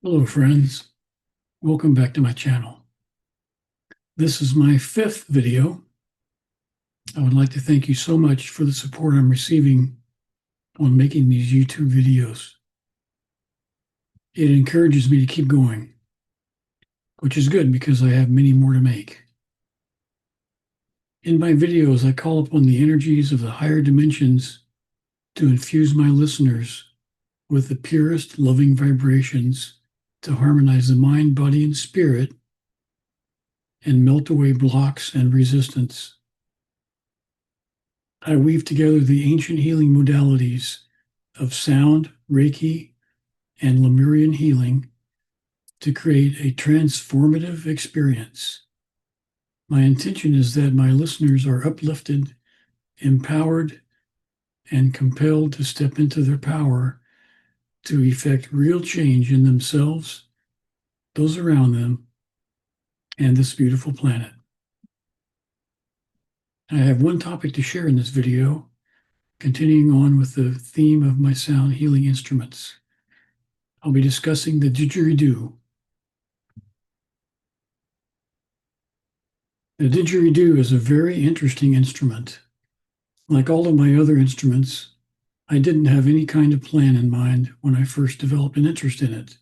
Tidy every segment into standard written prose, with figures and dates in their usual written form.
Hello, friends. Welcome back to my channel. This is my fifth video. I would like to thank you so much for the support I'm receiving on making these YouTube videos. It encourages me to keep going, which is good because I have many more to make. In my videos, I call upon the energies of the higher dimensions to infuse my listeners with the purest, loving vibrations to harmonize the mind, body, and spirit and melt away blocks and resistance. I weave together the ancient healing modalities of sound, Reiki, and Lemurian healing to create a transformative experience. My intention is that my listeners are uplifted, empowered, and compelled to step into their power to effect real change in themselves, those around them, and this beautiful planet. I have one topic to share in this video, continuing on with the theme of my sound healing instruments. I'll be discussing the didgeridoo. The didgeridoo is a very interesting instrument. Like all of my other instruments, I didn't have any kind of plan in mind when I first developed an interest in it.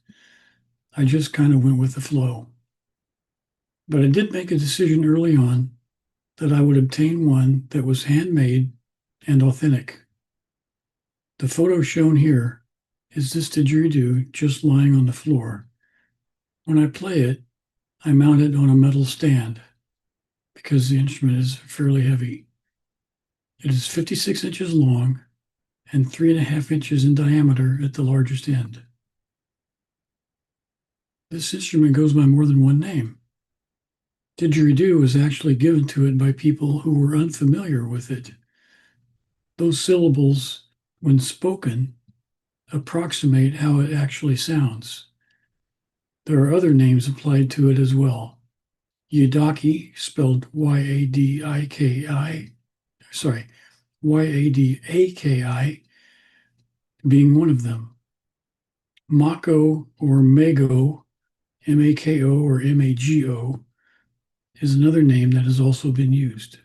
I just kind of went with the flow. But I did make a decision early on that I would obtain one that was handmade and authentic. The photo shown here is this didgeridoo just lying on the floor. When I play it, I mount it on a metal stand because the instrument is fairly heavy. It is 56 inches long and 3.5 inches in diameter at the largest end. This instrument goes by more than one name. Didgeridoo was actually given to it by people who were unfamiliar with it. Those syllables, when spoken, approximate how it actually sounds. There are other names applied to it as well. Yadaki, spelled Y-A-D-I-K-I, Y-A-D-A-K-I, being one of them. Mako or Mago, M-A-K-O or M-A-G-O, is another name that has also been used.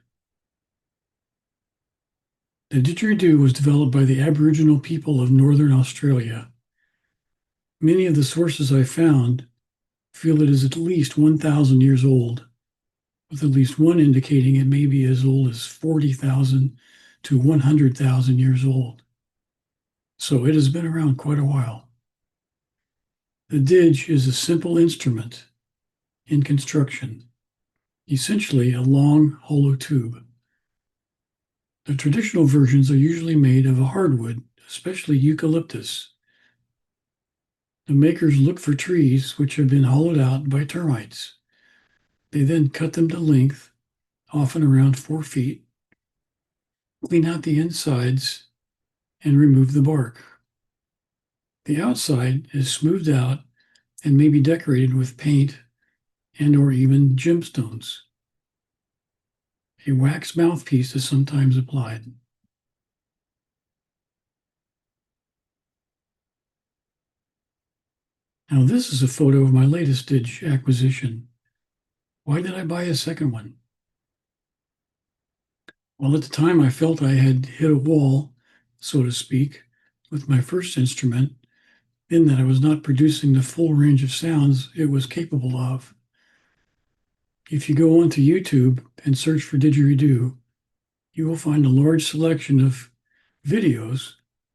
The didgeridoo was developed by the Aboriginal people of Northern Australia. Many of the sources I found feel it is at least 1,000 years old, with at least one indicating it may be as old as 40,000 to 100,000 years old. So it has been around quite a while. The didge is a simple instrument in construction, essentially a long, hollow tube. The traditional versions are usually made of a hardwood, especially eucalyptus. The makers look for trees which have been hollowed out by termites. They then cut them to length, often around 4 feet, clean out the insides, and remove the bark. The outside is smoothed out and may be decorated with paint and or even gemstones. A wax mouthpiece is sometimes applied. Now this is a photo of my latest didge acquisition. Why did I buy a second one? Well, at the time I felt I had hit a wall, so to speak, with my first instrument, in that I was not producing the full range of sounds it was capable of. If you go onto YouTube and search for didgeridoo, you will find a large selection of videos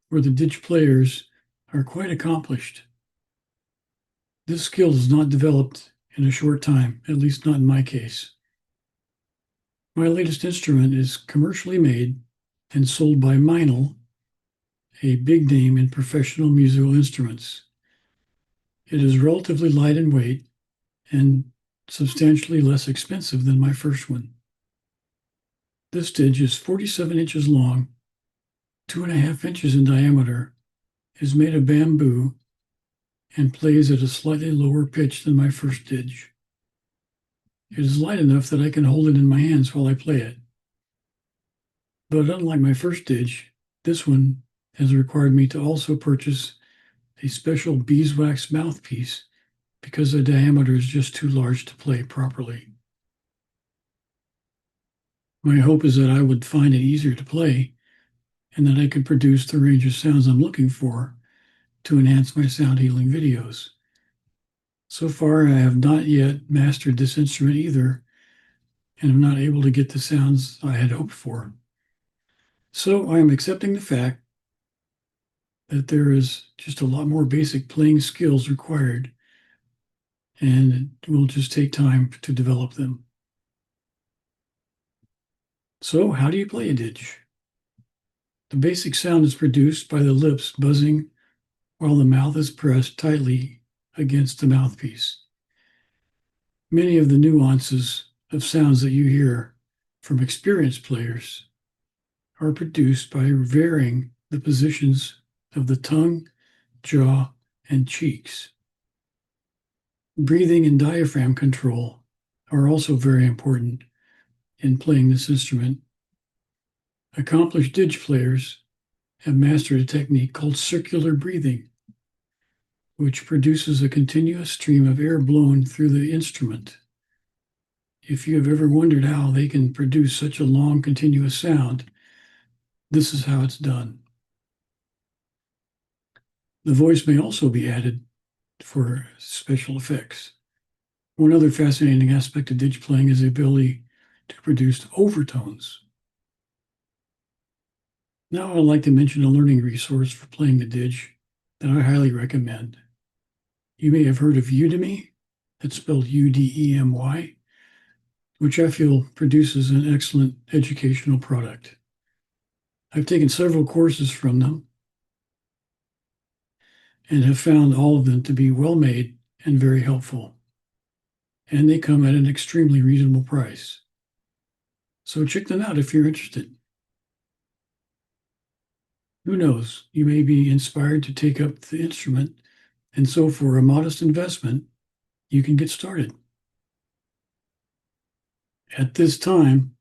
where the didge players are quite accomplished. This skill is not developed in a short time, at least not in my case. My latest instrument is commercially made and sold by Meinl, a big name in professional musical instruments. It is relatively light in weight and substantially less expensive than my first one. This didge is 47 inches long, 2.5 inches in diameter, is made of bamboo, and plays at a slightly lower pitch than my first didge. It is light enough that I can hold it in my hands while I play it. But unlike my first didge, this one has required me to also purchase a special beeswax mouthpiece because the diameter is just too large to play properly. My hope is that I would find it easier to play and that I could produce the range of sounds I'm looking for to enhance my sound healing videos. So far, I have not yet mastered this instrument either, and I'm not able to get the sounds I had hoped for. So I am accepting the fact that there is just a lot more basic playing skills required, and it will just take time to develop them. So how do you play a didge? The basic sound is produced by the lips buzzing while the mouth is pressed tightly against the mouthpiece. Many of the nuances of sounds that you hear from experienced players are produced by varying the positions of the tongue, jaw, and cheeks. Breathing and diaphragm control are also very important in playing this instrument. Accomplished didge players have mastered a technique called circular breathing, which produces a continuous stream of air blown through the instrument. If you have ever wondered how they can produce such a long, continuous sound, this is how it's done. The voice may also be added for special effects. One other fascinating aspect of didge playing is the ability to produce overtones. Now I'd like to mention a learning resource for playing the didge that I highly recommend. You may have heard of Udemy, that's spelled Udemy, which I feel produces an excellent educational product. I've taken several courses from them and have found all of them to be well made and very helpful. And they come at an extremely reasonable price. So check them out if you're interested. Who knows, you may be inspired to take up the instrument, and so for a modest investment, you can get started. At this time,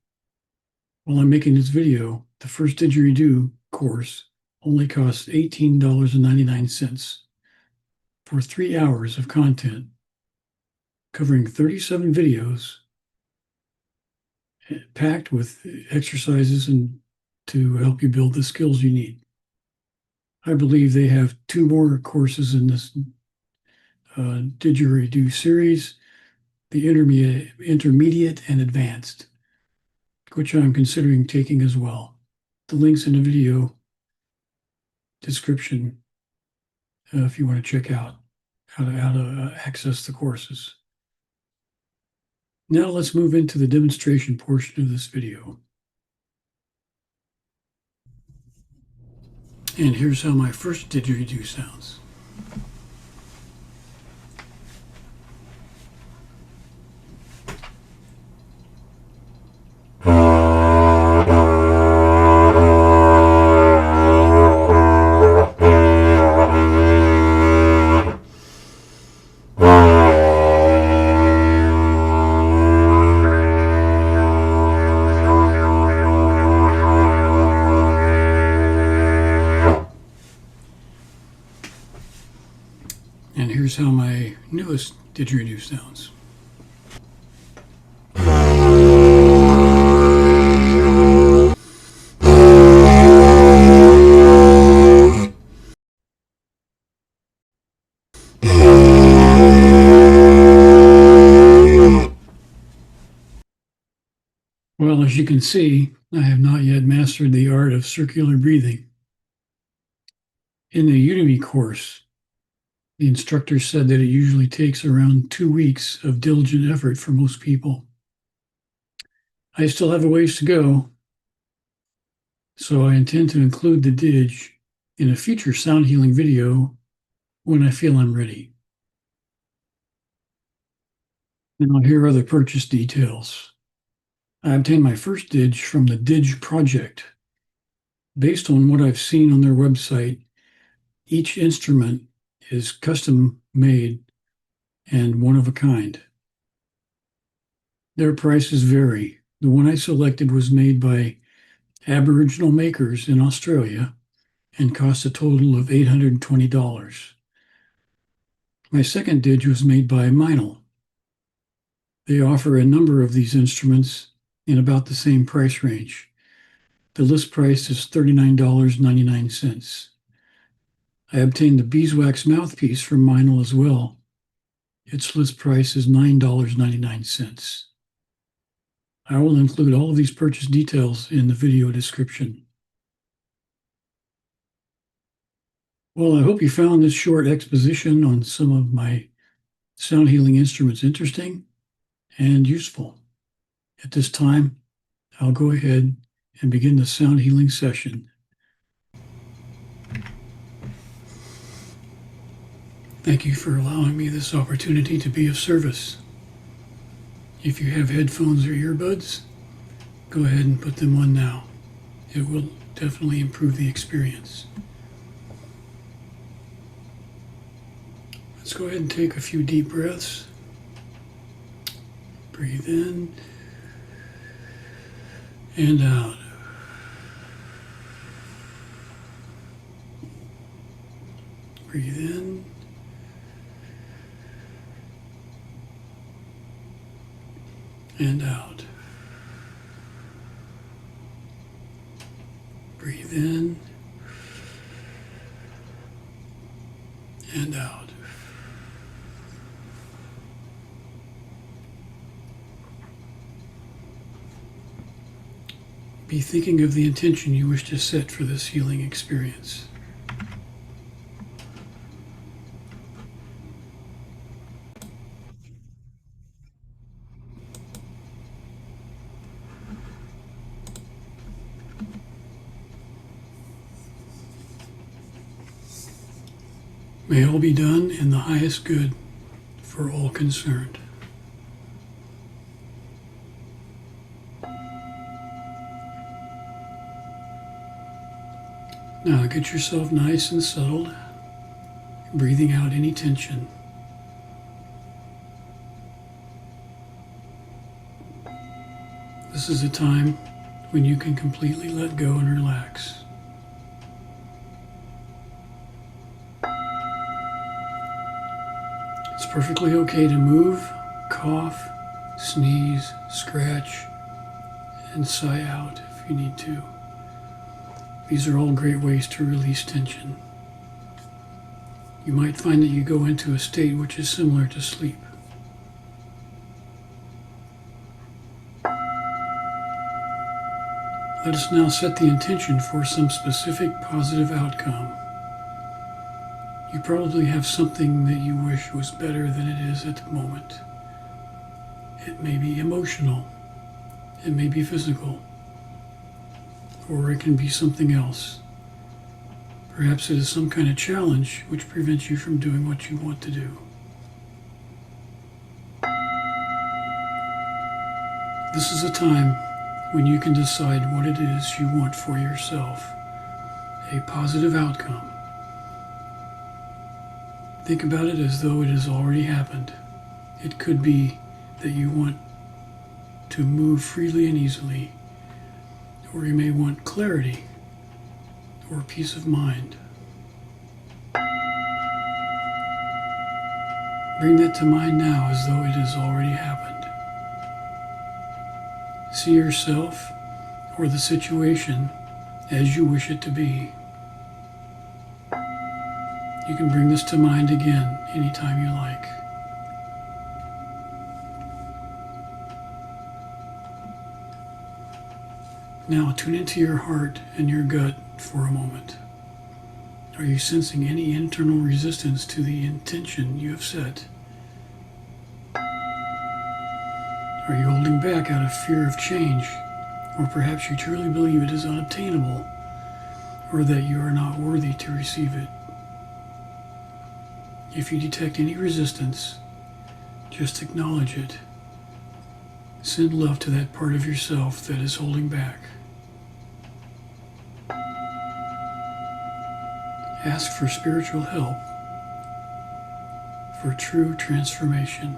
while I'm making this video, the first Didgeridoo course only costs $18.99 for 3 hours of content covering 37 videos packed with exercises and to help you build the skills you need. I believe they have 2 more courses in this Didgeridoo series, the intermediate and advanced, which I'm considering taking as well. The link's in the video description if you want to check out how to access the courses. Now let's move into the demonstration portion of this video. And here's how my first didgeridoo sounds. And here's how my newest didgeridoo sounds. Well, as you can see, I have not yet mastered the art of circular breathing. In the Udemy course, the instructor said that it usually takes around 2 weeks of diligent effort for most people. I still have a ways to go, so I intend to include the didge in a future sound healing video when I feel I'm ready. Now here are the purchase details. I obtained my first didge from the Didge Project. Based on what I've seen on their website, each instrument is custom made and one of a kind. Their prices vary. The one I selected was made by Aboriginal makers in Australia and cost a total of $820. My second didge was made by Meinl. They offer a number of these instruments in about the same price range. The list price is $39.99. I obtained the beeswax mouthpiece from Meinl as well. Its list price is $9.99. I will include all of these purchase details in the video description. Well, I hope you found this short exposition on some of my sound healing instruments interesting and useful. At this time, I'll go ahead and begin the sound healing session. Thank you for allowing me this opportunity to be of service. If you have headphones or earbuds, go ahead and put them on now. It will definitely improve the experience. Let's go ahead and take a few deep breaths. Breathe in and out. Breathe in and out. Breathe in and out. Be thinking of the intention you wish to set for this healing experience. May all be done in the highest good for all concerned. Now get yourself nice and settled, breathing out any tension. This is a time when you can completely let go and relax. It's perfectly okay to move, cough, sneeze, scratch, and sigh out if you need to. These are all great ways to release tension. You might find that you go into a state which is similar to sleep. Let us now set the intention for some specific positive outcome. You probably have something that you wish was better than it is at the moment. It may be emotional, it may be physical, or it can be something else. Perhaps it is some kind of challenge which prevents you from doing what you want to do. This is a time when you can decide what it is you want for yourself, a positive outcome. Think about it as though it has already happened. It could be that you want to move freely and easily, or you may want clarity or peace of mind. Bring that to mind now as though it has already happened. See yourself or the situation as you wish it to be. You can bring this to mind again anytime you like. Now tune into your heart and your gut for a moment. Are you sensing any internal resistance to the intention you have set? Are you holding back out of fear of change? Or perhaps you truly believe it is unobtainable, or that you are not worthy to receive it. If you detect any resistance, just acknowledge it. Send love to that part of yourself that is holding back. Ask for spiritual help for true transformation.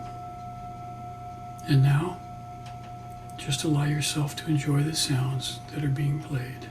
And now, just allow yourself to enjoy the sounds that are being played.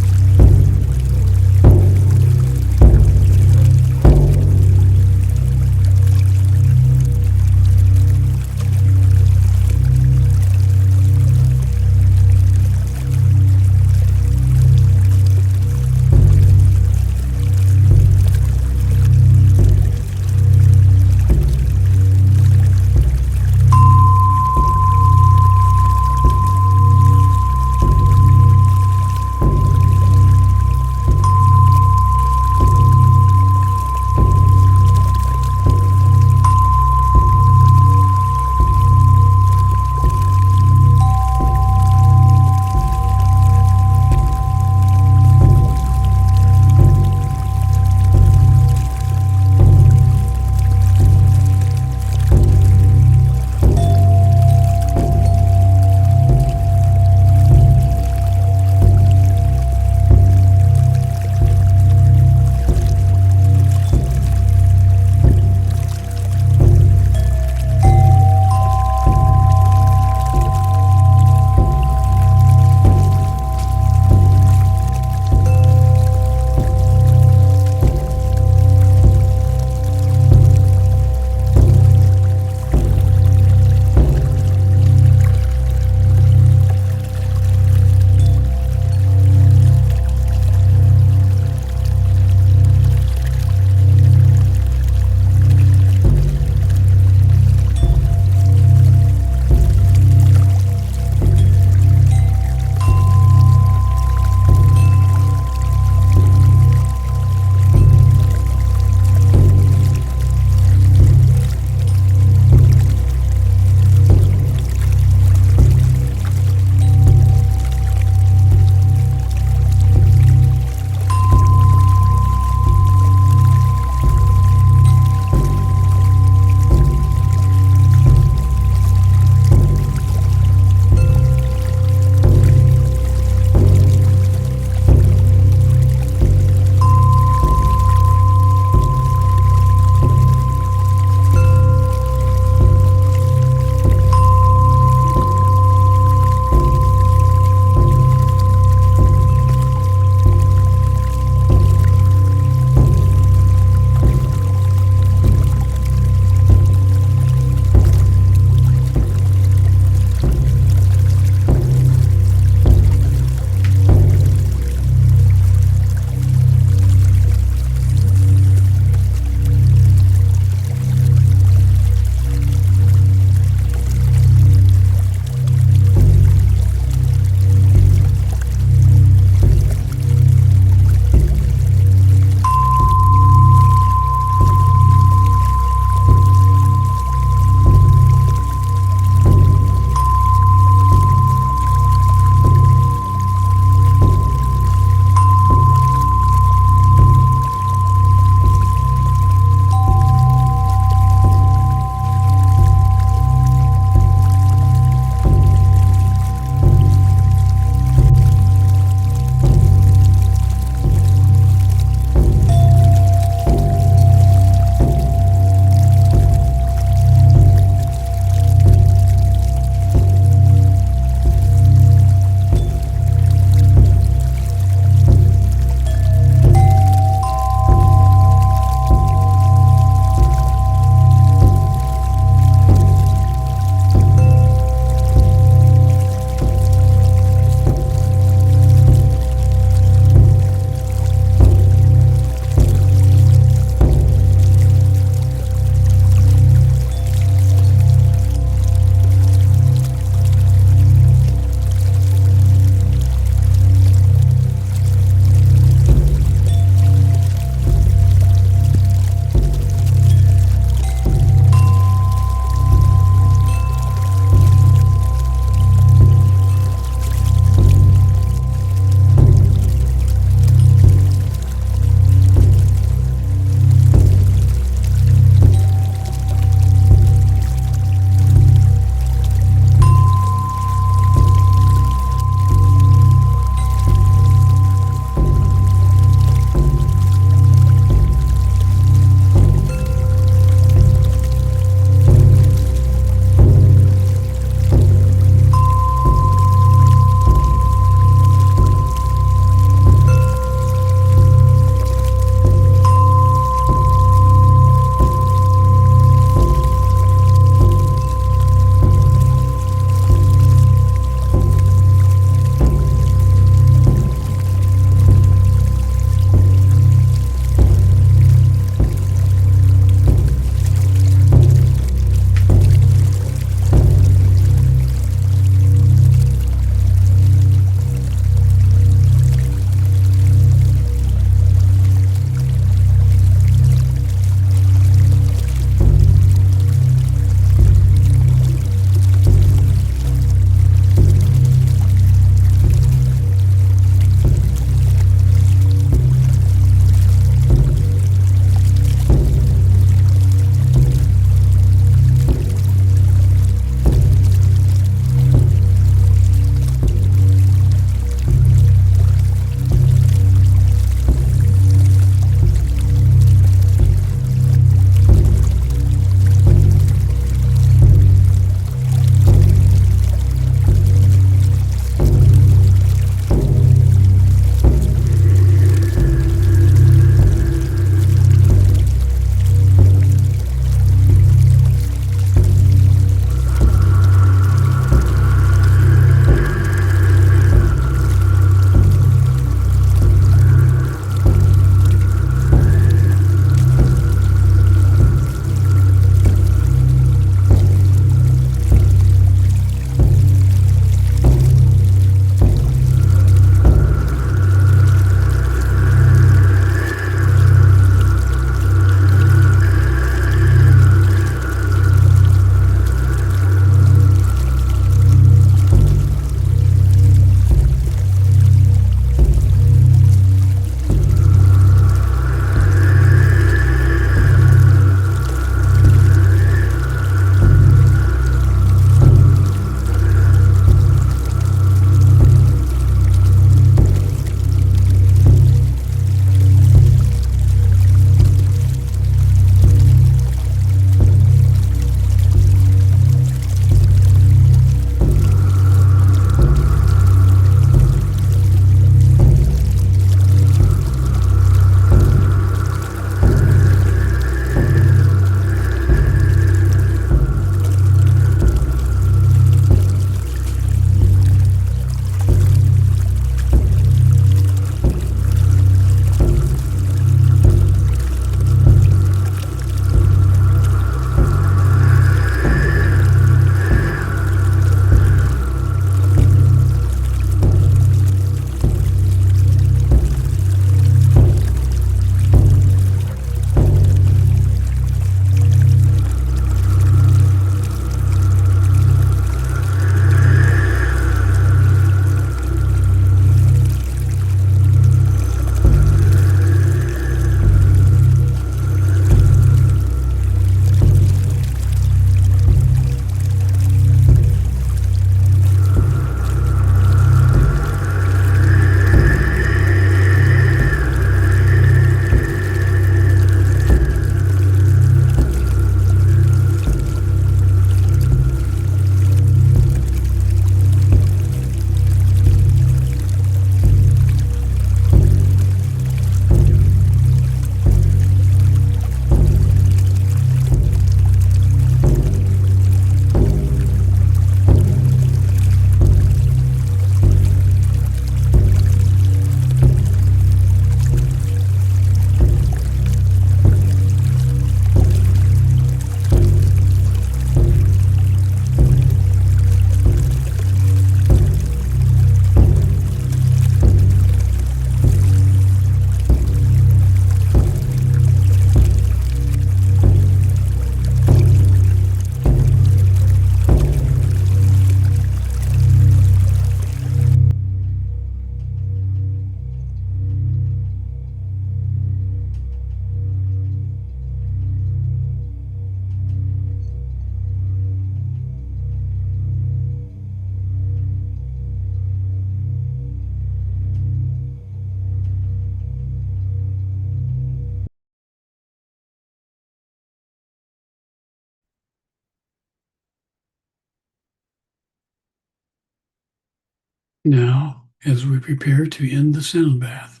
Now, as we prepare to end the sound bath,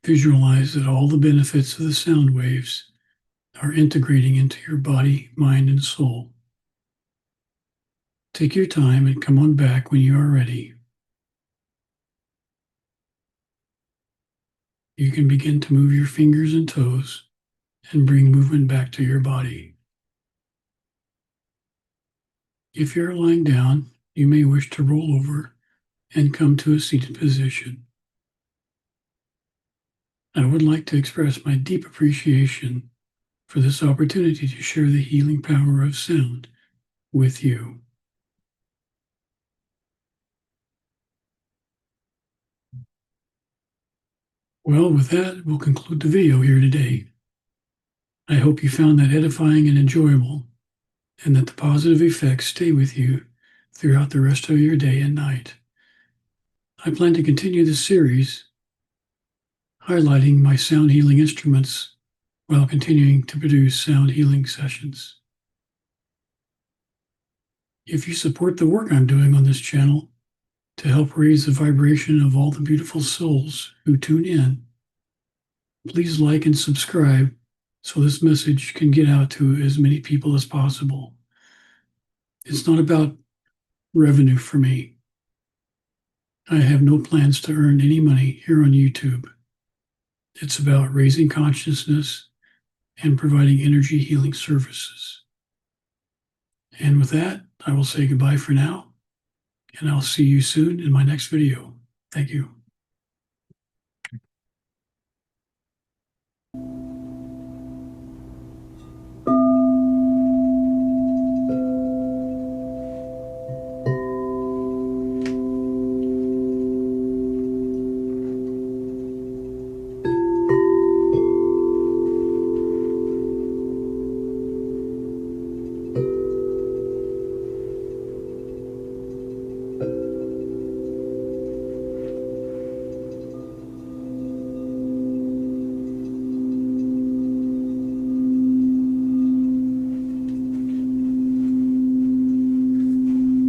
visualize that all the benefits of the sound waves are integrating into your body, mind, and soul. Take your time and come on back when you are ready. You can begin to move your fingers and toes and bring movement back to your body. If you're lying down, you may wish to roll over and come to a seated position. I would like to express my deep appreciation for this opportunity to share the healing power of sound with you. Well, with that, we'll conclude the video here today. I hope you found that edifying and enjoyable, and that the positive effects stay with you throughout the rest of your day and night. I plan to continue this series highlighting my sound healing instruments while continuing to produce sound healing sessions. If you support the work I'm doing on this channel to help raise the vibration of all the beautiful souls who tune in, please like and subscribe so this message can get out to as many people as possible. It's not about revenue for me. I have no plans to earn any money here on YouTube. It's about raising consciousness and providing energy healing services. And with that, I will say goodbye for now, and I'll see you soon in my next video. Thank you.